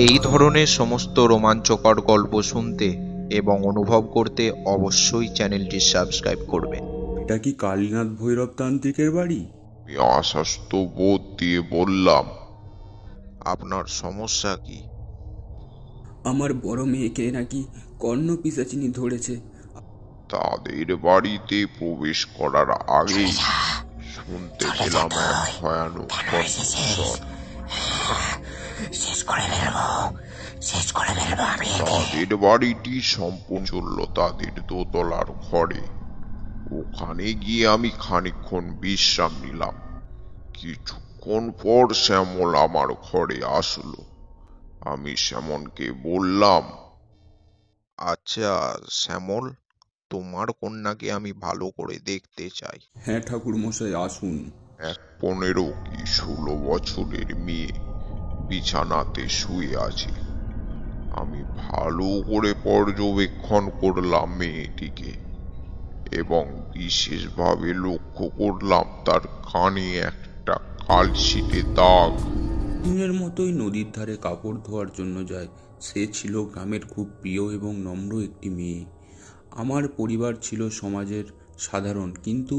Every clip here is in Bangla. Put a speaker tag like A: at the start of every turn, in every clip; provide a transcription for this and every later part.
A: এই ধরনের সমস্ত রোমাঞ্চকর গল্প শুনতে এবং অনুভব করতে অবশ্যই চ্যানেলটি সাবস্ক্রাইব করবেন।
B: এটা কি কালীনাথ ভৈরব তান্ত্রিকের বাড়ি?
C: আমি আশ্বস্ত বোধ দিয়ে বললাম,
A: আপনার সমস্যা কি?
B: আমার বড় মেয়েকে নাকি কর্ণপিশাচিনী ধরেছে।
C: তাদের বাড়িতে প্রবেশ করার আগেই শুনতে পেলাম এক ভয়ানক কণ্ঠস্বর। তাদের বাড়িটি সম্পূর্ণ চলল তাদের দোতলার ঘরে। ওখানে গিয়ে আমি খানিকক্ষণ বিশ্রাম নিলাম। কিছুক্ষণ পর শ্যামল আমার ঘরে আসলো। আমি শ্যামলকে বললাম,
A: আচ্ছা শ্যামল, তোমার কন্যাকে আমি ভালো করে দেখতে চাই।
B: হ্যাঁ ঠাকুর মশাই, আসুন।
C: এক 15 কি 16 বছরের মেয়ে বিছানাতে শুয়ে আছে। আমি ভালো করে পর্যবেক্ষণ করলাম মেয়েটিকে এবং বিশেষভাবে লক্ষ্য করলাম তার কানে একটা কালশিটে দাগ।
B: দিনের মতোই নদীর ধারে কাপড় ধোয়ার জন্য যায়। সে ছিল গ্রামের খুব প্রিয় এবং নম্র একটি মেয়ে। আমার পরিবার ছিল সমাজের সাধারণ কিন্তু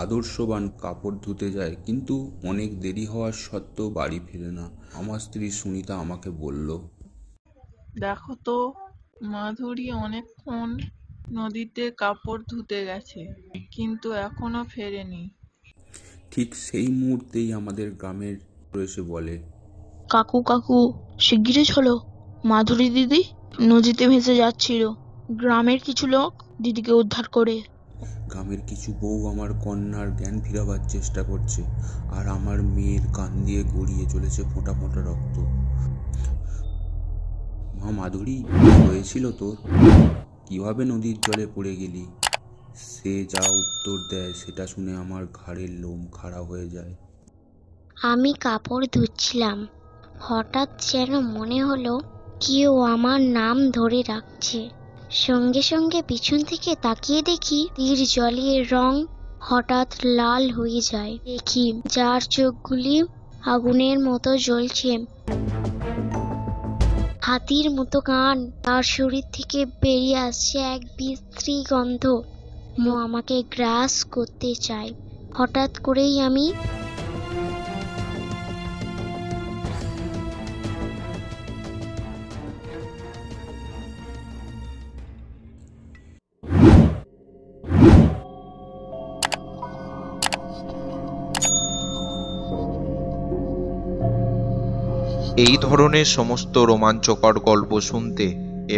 B: আদর্শবান। কাপড় ধুতে যায় কিন্তু অনেক দেরি হওয়ার সত্ত্বেও বাড়ি ফেরে না। আমার স্ত্রী সুনিতা আমাকে বলল,
D: দেখো তো, মাধুরী অনেকক্ষণ নদীতে কাপড় ধুতে গেছে, কিন্তু এখনো ফেরেনি।
B: ঠিক সেই মুহূর্তেই আমাদের গ্রামের এসে বলে,
E: কাকু কাকু, শিগগিরই চলো, মাধুরী দিদি নদীতে ভেসে যাচ্ছিল। গ্রামের কিছু লোক দিদিকে উদ্ধার করে।
B: গ্রামের কিছু বউ আমার কন্যার জ্ঞান ফিরাবার চেষ্টা করছে, আর আমার মেয়ের কান দিয়ে গড়িয়ে চলেছে ফোঁটা ফোঁটা রক্ত। মা মাধুরী, কি হয়েছিল তোর? কিভাবে নদীর জলে পড়ে গেলি? সে যা উত্তর দেয় সেটা শুনে আমার ঘাড়ের লোম খাড়া হয়ে যায়।
F: আমি কাপড় ধুচ্ছিলাম, হঠাৎ যেন মনে হলো কেউ আমার নাম ধরে রাখছে। সঙ্গে সঙ্গে পিছন থেকে তাকিয়ে দেখি তীর জলের রং হঠাৎ লাল হয়ে যায়। দেখি যার চোখগুলি আগুনের মতো জ্বলছে, হাতির মতো কান, তার শরীর থেকে বেরিয়ে আসছে এক বিশ্রী গন্ধ। আমাকে গ্রাস করতে চায়। হঠাৎ করেই আমি
A: এই ধরনের সমস্ত রোমাঞ্চকর গল্প শুনতে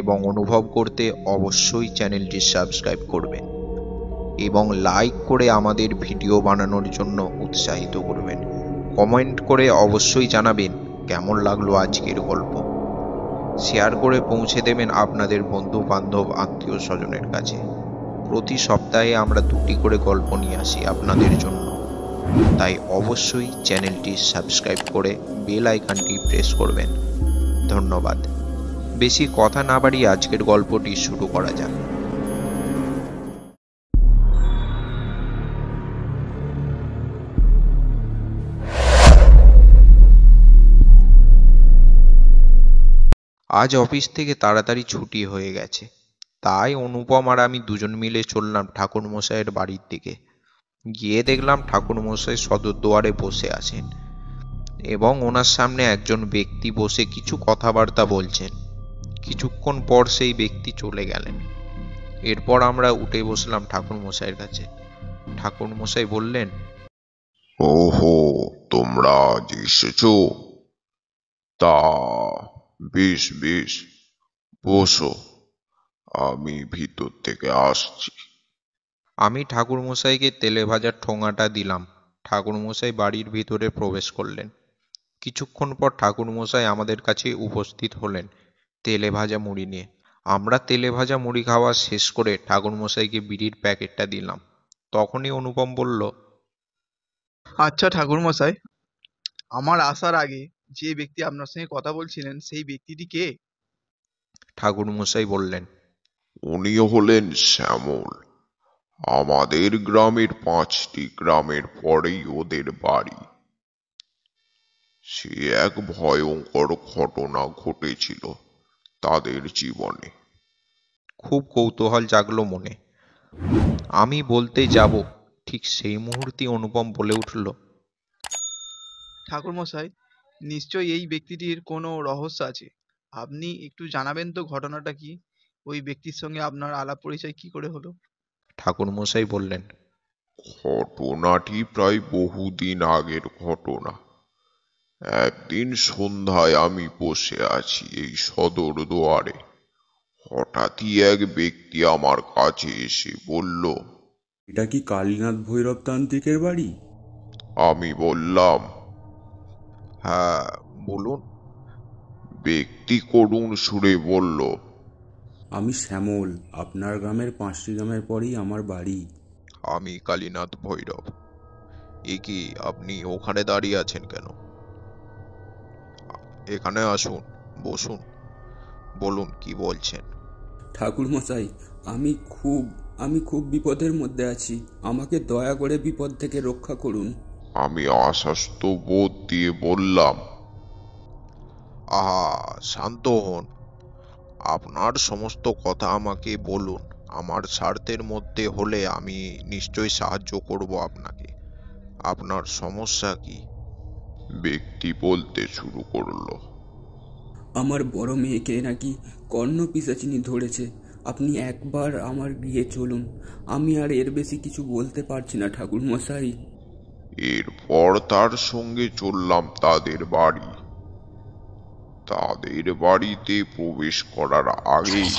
A: এবং অনুভব করতে অবশ্যই চ্যানেলটি সাবস্ক্রাইব করবেন এবং লাইক করে আমাদের ভিডিও বানানোর জন্য উৎসাহিত করবেন। কমেন্ট করে অবশ্যই জানাবেন কেমন লাগলো আজকের গল্প। শেয়ার করে পৌঁছে দেবেন আপনাদের বন্ধু বান্ধব আত্মীয় স্বজনের কাছে। প্রতি সপ্তাহে আমরা 2টি করে গল্প নিয়ে আসি আপনাদের জন্য, তাই অবশ্যই চ্যানেলটি সাবস্ক্রাইব করে বেল আইকনটি প্রেস করবেন। ধন্যবাদ। বেশি কথা না বাড়িয়ে আজকের গল্পটি শুরু করা যাক। আজ অফিস থেকে তাড়াতাড়ি ছুটি হয়ে গেছে, তাই অনুপম আর আমি দুজন মিলে চললাম ঠাকুরমশাইয়ের বাড়ির দিকে। গিয়ে দেখলাম ঠাকুরমশাই সদর দুয়ারে বসে আছেন এবং ওনার সামনে একজন ব্যক্তি বসে কিছু কথাবার্তা বলছেন। কিছুক্ষণ পর সেই ব্যক্তি চলে গেলেন। এরপর আমরা উঠে বসলাম ঠাকুরমশাইয়ের কাছে। ঠাকুরমশাই বললেন,
C: ওহো, তোমরা আজ এসেছো? তা বেশ বেশ, বসো, আমি ভিতর থেকে আসছি।
A: আমি ঠাকুরমশাইকে তেলে ভাজার ঠোঙাটা দিলাম। ঠাকুরমশাই বাড়ির ভিতরে প্রবেশ করলেন। কিছুক্ষণ পর ঠাকুরমশাই আমাদের কাছে উপস্থিত হলেন তেলে ভাজা মুড়ি নিয়ে। আমরা তেলে ভাজা মুড়ি খাওয়া শেষ করে ঠাকুরমশাইকে বিড়ির প্যাকেটটা দিলাম। তখনই অনুপম বলল,
G: আচ্ছা ঠাকুরমশাই, আমার আসার আগে যে ব্যক্তি আপনার সঙ্গে কথা বলছিলেন সেই ব্যক্তিটি কে?
A: ঠাকুরমশাই বললেন,
C: উনিও হলেন শ্যামল, আমাদের গ্রামের 5টি গ্রামের পরেই ওদের বাড়ি। সে এক ভয়ঙ্কর ঘটনা ঘটেছিল তাদের জীবনে।
A: খুব কৌতূহল জাগলো মনে। আমি বলতে যাব, ঠিক সেই মুহূর্তে অনুপম বলে উঠল,
G: ঠাকুরমশাই, নিশ্চয়ই এই ব্যক্তিটির কোনো রহস্য আছে। আপনি একটু জানাবেন তো ঘটনাটা কি? ওই ব্যক্তির সঙ্গে আপনার আলাপ পরিচয় কি করে হলো?
A: ঠাকুরমশাই বললেন,
C: ঘটনাটি প্রায় বহুদিন আগের ঘটনা। একদিন সন্ধ্যায় আমি বসে আছি এই সদর দুয়ারে। হঠাৎই এক ব্যক্তি আমার কাছে এসে বলল,
B: এটা কি কালীনাথ ভৈরব তান্ত্রিকের বাড়ি?
C: আমি বললাম,
A: হ্যাঁ বলুন।
C: ব্যক্তি করুণ সুরে বলল,
B: আমি শ্যামল, আপনার গ্রামের 5টি গ্রামের পরেই আমার বাড়ি।
A: আমি কালীনাথ ভৈরব। এ কি, আপনি ওখানে দাঁড়িয়ে আছেন কেন? এখানে আসুন, বসুন, বলুন কি বলছেন।
B: ঠাকুরমশাই, আমি খুব বিপদের মধ্যে আছি। আমাকে দয়া করে বিপদ থেকে রক্ষা করুন।
C: আমি আশ্বস্ত বোধ দিয়ে বললাম,
A: আহা, শান্ত হন। আপনার সমস্ত কথা আমাকে বলুন। আমার স্বার্থের মধ্যে হলে আমি নিশ্চয়ই সাহায্য করব আপনাকে। আপনার সমস্যা কি?
C: ব্যক্তি বলতে শুরু করলো,
B: আমার বড় মেয়েকে নাকি কর্ণপিশাচিনী ধরেছে। আপনি একবার আমার গৃহে চলুন। আমি আর এর বেশি কিছু বলতে পারছি না ঠাকুরমশাই।
C: এরপর তার সঙ্গে চললাম তাদের বাড়ি। তাদের বাড়িতে প্রবেশ করার আগেই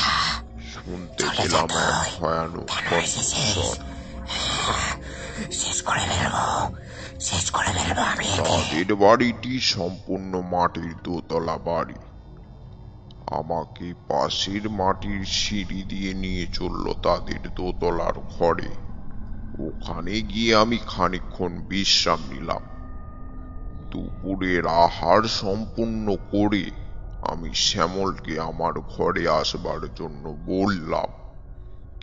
C: শুনতে পেলাম এক ভয়ানক কণ্ঠস্বর। তাদের বাড়িটি সম্পূর্ণ মাটির দোতলা বাড়ি। আমাকে পাশের মাটির সিঁড়ি দিয়ে নিয়ে চলল তাদের দোতলার ঘরে। ওখানে গিয়ে আমি খানিকক্ষণ বিশ্রাম নিলাম। দুপুরের আহার সম্পূর্ণ করে আমি শ্যামলকে আমার ঘরে আসবার জন্য বললাম।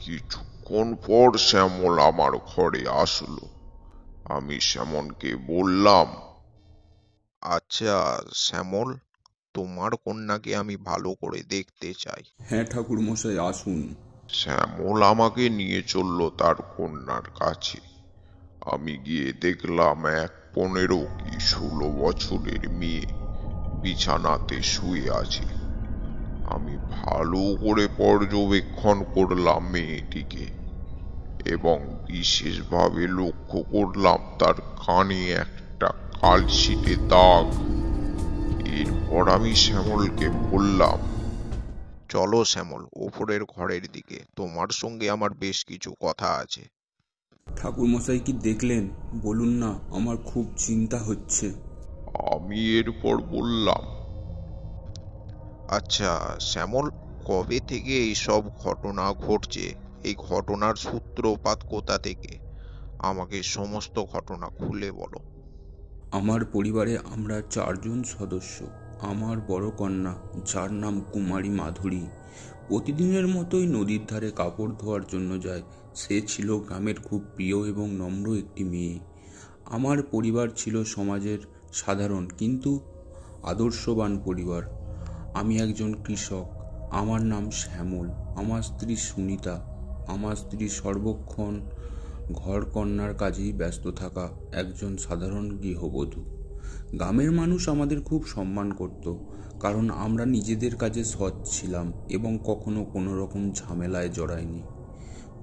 C: কিছুক্ষণ পর শ্যামল আমার ঘরে আসলো। আমি শ্যামলকে বললাম,
A: আচ্ছা শ্যামল, তোমার কন্যাকে আমি ভালো করে দেখতে চাই।
B: হ্যাঁ ঠাকুরমশাই, আসুন।
C: শ্যামল আমাকে নিয়ে চলল তার কন্যার কাছে। আমি গিয়ে দেখলাম এক 15 কি 16 বছরের মেয়ে বিছানাতে শুয়ে আছে। আমি ভালো করে পর্যবেক্ষণ করলাম মেয়েটিকে এবং বিশেষভাবে লক্ষ্য করলাম তার কানে একটা কালশিটে দাগ। এরপর আমি শ্যামলকে বললাম,
A: চলো শ্যামল, ওপরের ঘরের দিকে। তোমার সঙ্গে আমার বেশ কিছু কথা আছে।
B: ঠাকুরমশাই কি দেখলেন? বলুন না, আমার খুব চিন্তা হচ্ছে।
C: আমি এরপর বললাম,
A: আচ্ছা শ্যামল, কবে থেকে এইসব ঘটনা ঘটছে? এই ঘটনার সূত্রপাত কোথা থেকে? আমাকে সমস্ত ঘটনা খুলে বলো।
B: আমার পরিবারে আমরা 4 জন সদস্য। আমার বড় কন্যা, যার নাম কুমারী মাধুরী, প্রতিদিনের মতোই নদীর ধারে কাপড় ধোয়ার জন্য যায়। সে ছিল গ্রামের খুব প্রিয় এবং নম্র একটি মেয়ে। আমার পরিবার ছিল সমাজের সাধারণ কিন্তু আদর্শবান পরিবার। আমি একজন কৃষক। আমার নাম শ্যামল। আমার স্ত্রী সুনিতা। আমার স্ত্রী সর্বক্ষণ ঘরকন্নার কাজেই ব্যস্ত থাকা একজন সাধারণ গৃহবধূ। গ্রামের মানুষ আমাদের খুব সম্মান করত, কারণ আমরা নিজেদের কাজে সৎ ছিলাম এবং কখনো কোনো রকম ঝামেলায় জড়াইনি।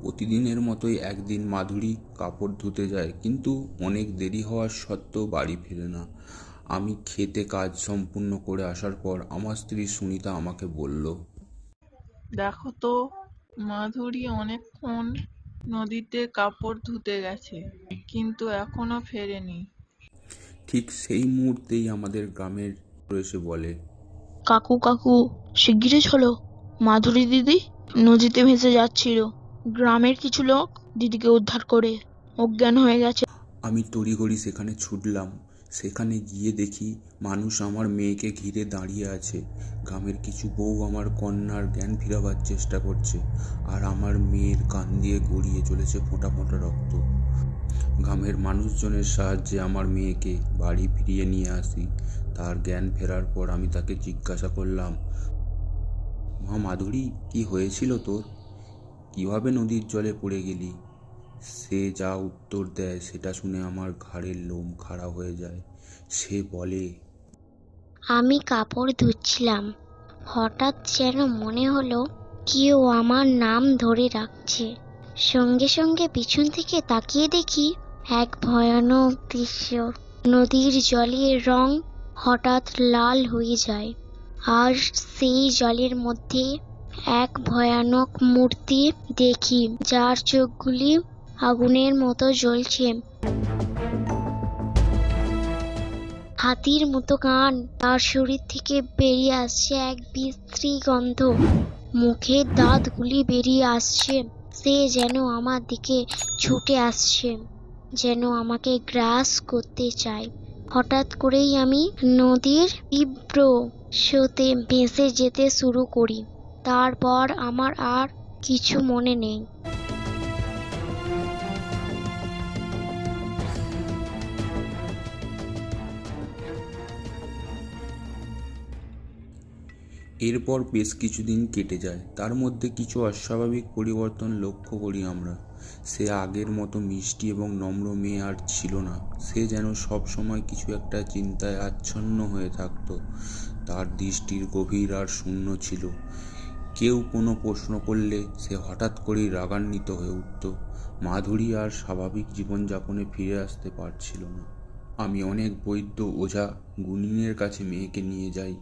B: প্রতিদিনের মতোই একদিন মাধুরী কাপড় ধুতে যায়, কিন্তু অনেক দেরি হওয়ার সত্ত্বেও বাড়ি ফেরে না। আমি খেতে কাজ সম্পূর্ণ করে আসার পর আমার স্ত্রী সুনিতা আমাকে বলল,
D: দেখো তো, মাধুরী অনেকক্ষণ নদীতে কাপড় ধুতে গেছে, কিন্তু এখনো ফেরেনি।
B: ঠিক সেই মুহূর্তেই আমাদের গ্রামের এসে বলে,
E: কাকু কাকু, শিগগিরই চলো, মাধুরী দিদি নদীতে ভেসে যাচ্ছিল। গ্রামের কিছু লোক দিদিকে উদ্ধার করে অজ্ঞান হয়ে গেছে।
B: আমি তড়িঘড়ি সেখানে ছুটলাম। সেখানে গিয়ে দেখি মানুষ আমার মেয়েকে ঘিরে দাঁড়িয়ে আছে। গ্রামের কিছু বউ আমার কন্যার জ্ঞান ফিরাবার চেষ্টা করছে, আর আমার মেয়ের কান দিয়ে গড়িয়ে চলেছে ফোঁটা ফোঁটা রক্ত। গ্রামের মানুষজনের সাহায্যে আমার মেয়েকে বাড়ি ফিরিয়ে নিয়ে আসি। তার জ্ঞান ফেরার পর আমি তাকে জিজ্ঞাসা করলাম, মা মাধুরী, কি হয়েছিল তোর? কিভাবে নদীর জলে পড়ে গেলি? সে যা উত্তর দেয় সেটা শুনে আমার ঘাড়ের লোম খাড়া হয়ে যায়। সে বলে,
F: আমি কাপড় ধুচ্ছিলাম, হঠাৎ যেন মনে হলো কেউ আমার নাম ধরে রাখছে। সঙ্গে সঙ্গে পিছন থেকে তাকিয়ে দেখি এক ভয়ানক দৃশ্য। নদীর জলের রং হঠাৎ লাল হয়ে যায়, আর সেই জলের মধ্যে এক ভয়ানক মূর্তি দেখি, যার চোখগুলি আগুনের মতো জ্বলছে, হাতির মতো কান, তার শরীর থেকে বেরিয়ে আসছে এক বিশ্রী গন্ধ, মুখের দাঁতগুলি বেরিয়ে আসছে। সে যেন আমার দিকে ছুটে আসছে, যেন আমাকে গ্রাস করতে চায়। হঠাৎ করেই আমি নদীর তীব্র স্রোতে ভেসে যেতে শুরু করি। তারপর আমার আর কিছু মনে নেই।
B: এরপর বেশ কিছুদিন কেটে যায়। তার মধ্যে কিছু অস্বাভাবিক পরিবর্তন লক্ষ্য করি আমরা। সে আগের মতো মিষ্টি এবং নম্র মেয়ে আর ছিল না। সে যেন সব সময় কিছু একটা চিন্তায় আচ্ছন্ন হয়ে থাকত। তার দৃষ্টির গভীর আর শূন্য ছিল। কেউ কোনো প্রশ্ন করলে সে হঠাৎ করেই রাগান্বিত হয়ে উঠত। মাধুরী আর স্বাভাবিক জীবনযাপনে ফিরে আসতে পারছিল না। আমি অনেক বৈদ্য, ওঝা, গুণিনের কাছে মেয়েকে নিয়ে যাই।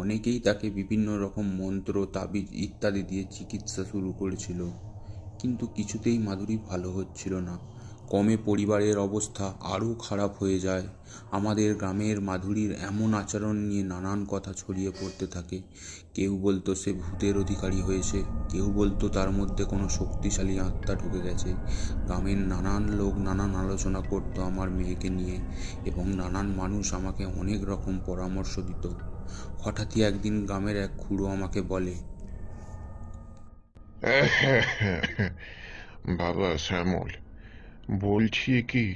B: অনেকেই তাকে বিভিন্ন রকম মন্ত্র, তাবিজ ইত্যাদি দিয়ে চিকিৎসা শুরু করেছিল, কিন্তু কিছুতেই মাধুরী ভালো হচ্ছিল না। কমে পরিবারের অবস্থা আরও খারাপ হয়ে যায়। আমাদের গ্রামের মাধুরীর এমন আচরণ নিয়ে নানান কথা ছড়িয়ে পড়তে থাকে। কেউ বলতো সে ভূতের অধিকারী হয়েছে, কেউ বলতো তার মধ্যে কোনো শক্তিশালী আত্মা ঢুকে গেছে। গ্রামের নানান লোক নানান আলোচনা করতো আমার মেয়েকে নিয়ে, এবং নানান মানুষ আমাকে অনেক রকম পরামর্শ দিত। হঠাৎই একদিন গ্রামের এক খুড়ো আমাকে বলে,
C: বাবা শ্যামল, বলছি কি,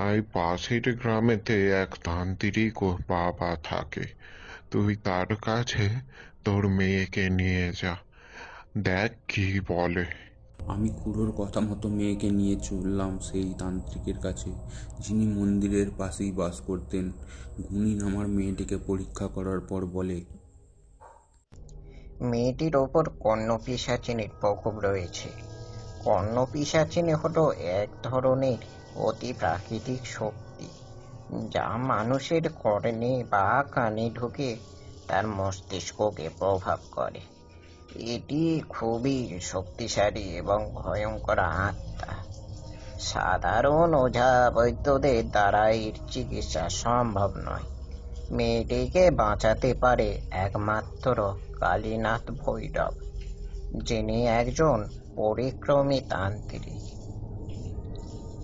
C: এই পাশের গ্রামেতে এক তান্ত্রিক ও বাবা থাকে। তুই তার কাছে তোর মেয়েকে নিয়ে যা, দেখ কি বলে।
B: আমি খুড়োর কথা মতো মেয়েকে নিয়ে চললাম সেই তান্ত্রিকের কাছে, যিনি মন্দিরের পাশেই বাস করতেন। গুণিন আমার মেয়েটিকে পরীক্ষা করার পর বলে,
H: মেয়েটির ওপর কর্ণপিশাচিনীর প্রকোপ রয়েছে। কর্ণপিশাচিনী হলো এক ধরনের অতি প্রাকৃতিক শক্তি, যা মানুষের কর্ণে বা কানে ঢুকে তার মস্তিষ্ককে প্রভাব করে। এটি খুবই শক্তিশালী এবং ভয়ঙ্কর আত্মা। সাধারণ ওঝা বৈদ্যদের দ্বারা এর চিকিৎসা সম্ভব নয়। মেয়েটিকে বাঁচাতে পারে একমাত্র কালীনাথ ভৈরব, যিনি একজন পরিক্রমী তান্ত্রিক।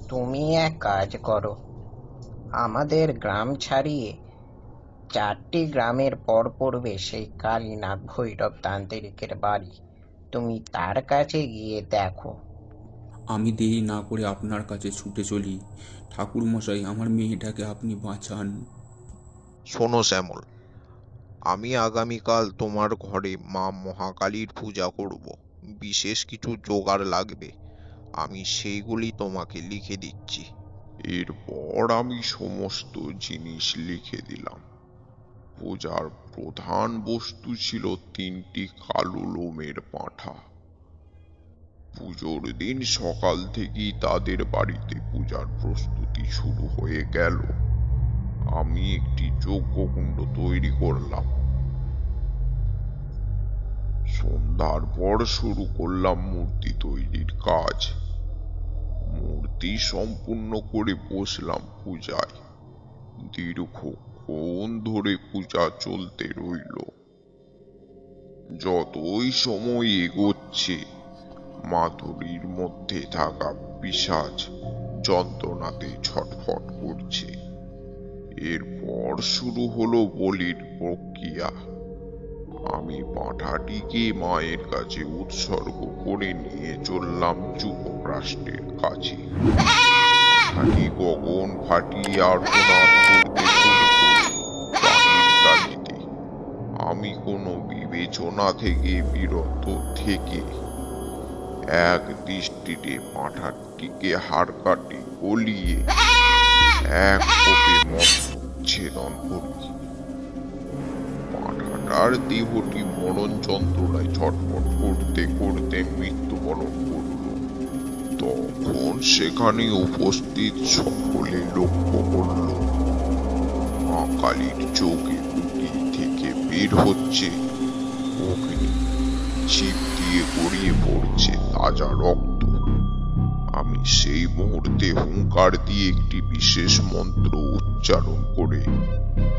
H: তুমি এক কাজ করো, আমাদের গ্রাম ছাড়িয়ে 4টি গ্রামের পর পড়বে সেই কালীনাথ ভৈরব তান্ত্রিকের বাড়ি। তুমি তার কাছে গিয়ে দেখো।
B: আমি দেরি না করে আপনার কাছে ছুটে চলি। ঠাকুর মশাই, আমার মেয়েটাকে আপনি বাঁচান।
A: শোনো শ্যামল, আমি আগামীকাল তোমার ঘরে মা মহাকালীর পূজা করব। বিশেষ কিছু জোগাড় লাগবে, আমি সেইগুলি তোমাকে লিখে দিচ্ছি।
C: এরপর আমি সমস্ত জিনিস লিখে দিলাম। পূজার প্রধান বস্তু ছিল 3টি কালো লোমের পাঁঠা। পুজোর দিন সকাল থেকেই তাদের বাড়িতে পূজার প্রস্তুতি শুরু হয়ে গেল। আমি একটি যজ্ঞকুণ্ড তৈরি করলাম। সন্ধ্যার পর শুরু করলাম মূর্তি তৈরির কাজ। মূর্তি সম্পূর্ণ করে বসলাম পূজায়। দীর্ঘক্ষণ ধরে পূজা চলতে রইল। যতই সময় এগোচ্ছে, মাধুরীর মধ্যে থাকা পিশাচ যন্ত্রণাতে ছটফট করছে। এরপর শুরু হলো বলির প্রক্রিয়া। আমি পাঁঠাটিকে মায়ের কাছে উৎসর্গ করে নিয়ে চললাম যুবরাষ্ট্রের কাছে। পাঁঠাটি গগন ফাটিয়ে আর্তনাদ করতে শুরু করল প্রাণীর তাগিদে। আমি কোনো বিবেচনা থেকে বিরত থেকে এক দৃষ্টিতে পাঁঠাটিকে হাড় কাটে গলিয়ে এক কোপে মস্তচ্ছেদন করি। পাঁঠাটার দেহটি মরণ যন্ত্রণায় ছটফট করতে করতে মৃত্যুবরণ করল। তখন সেখানে উপস্থিত সকলে লক্ষ্য করল মা কালীর চোখে দুটি থেকে বের হচ্ছে অগ্নি, ছিপ দিয়ে গড়িয়ে পড়ছে তাজা রক্ত। আমি সেই মুহূর্তে হুঙ্কার দিয়ে একটি বিশেষ মন্ত্র উচ্চারণ করে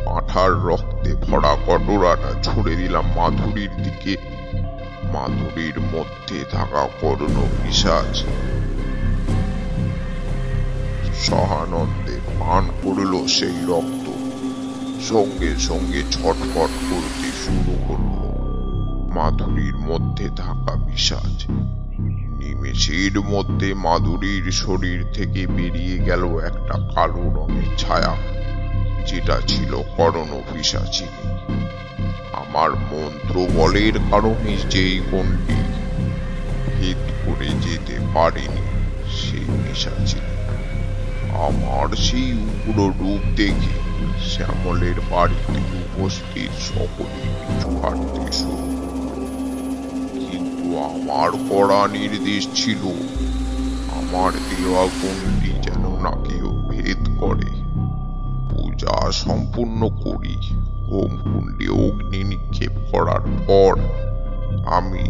C: পাঁঠার রক্তে ভরা কটোরাটা ছুড়ে দিলাম মাধুরীর দিকে। মাধুরীর মধ্যে থাকা কর্ণ পিশাচ সহানন্দে পান করল সেই রক্ত, সঙ্গে সঙ্গে ছটফট করতে শুরু করল মাধুরীর মধ্যে থাকা পিশাচ। নিমেষের মধ্যে মাধুরীর শরীর থেকে বেরিয়ে গেল একটা কালো রঙের ছায়া, যেটা ছিল কর্ণ পিশাচিনী। আমার মন্ত্র বলের কারণে যেই কোণটি ভেদ করে যেতে পারেনি সেই পিশাচিনী আমার সেই উগ্র রূপ দেখে শ্যামলের বাড়িতে উপস্থিত সকলে পিছু হাঁটতে শুরু করল। কিন্তু আমার কড়া নির্দেশ ছিল আমার দেওয়া কোণটি যেন না কেউ ভেদ করে। পূজা সম্পূর্ণ করি হোমকুণ্ডে অগ্নি নিক্ষেপ করার পর আমি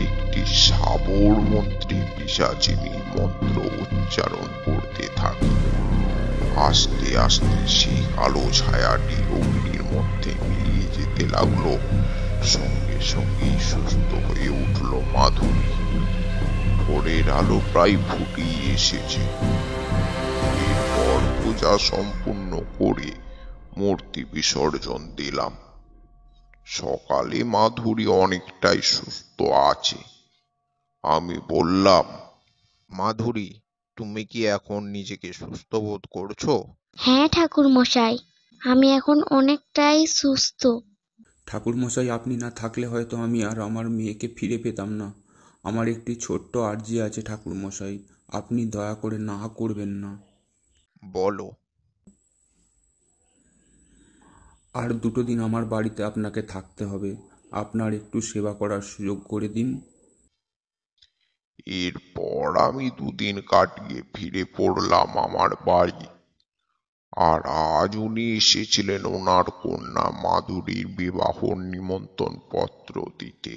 C: একটি সাবর মন্ত্রে পিশাচিনী মন্ত্র উচ্চারণ করতে থাকি। আস্তে আস্তে সেই কালো ছায়াটি অগ্নির মধ্যে মিলিয়ে যেতে লাগলো। সঙ্গে সঙ্গেই সুস্থ হয়ে উঠল মাধুরী। ভোরের আলো প্রায় ফুটিয়ে এসেছে। এরপর পূজা সম্পূর্ণ করে মূর্তি বিসর্জন দিলাম। সকালে মাধুরী অনেকটাই সুস্থ আছে। আমি বললাম,
A: মাধুরী, তুমি কি এখন নিজেকে সুস্থ বোধ করছো?
F: হ্যাঁ ঠাকুর মশাই, আমি এখন অনেকটাই সুস্থ।
B: ঠাকুরমশাই, আপনি না থাকলে হয়তো আমি আর আমার মেয়েকে ফিরে পেতাম না। আমার একটি ছোট্ট আর্জি আছে ঠাকুরমশাই, আপনি দয়া করে না করবেন না।
A: বলো।
B: আর 2 দিন আমার বাড়িতে আপনাকে থাকতে হবে। আপনার একটু সেবা করার সুযোগ করে দিন।
C: এরপর আমি 2 দিন কাটিয়ে ফিরে পড়লাম আমার বাড়ি। আর আজ উনি এসেছিলেন ওনার কন্যা মাধুরীর বিবাহ নিমন্ত্রণ পত্র দিতে।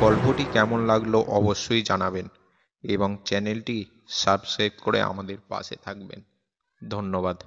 A: গল্পটি কেমন লাগলো অবশ্যই জানাবেন এবং চ্যানেলটি সাবস্ক্রাইব করে আমাদের পাশে থাকবেন। ধন্যবাদ।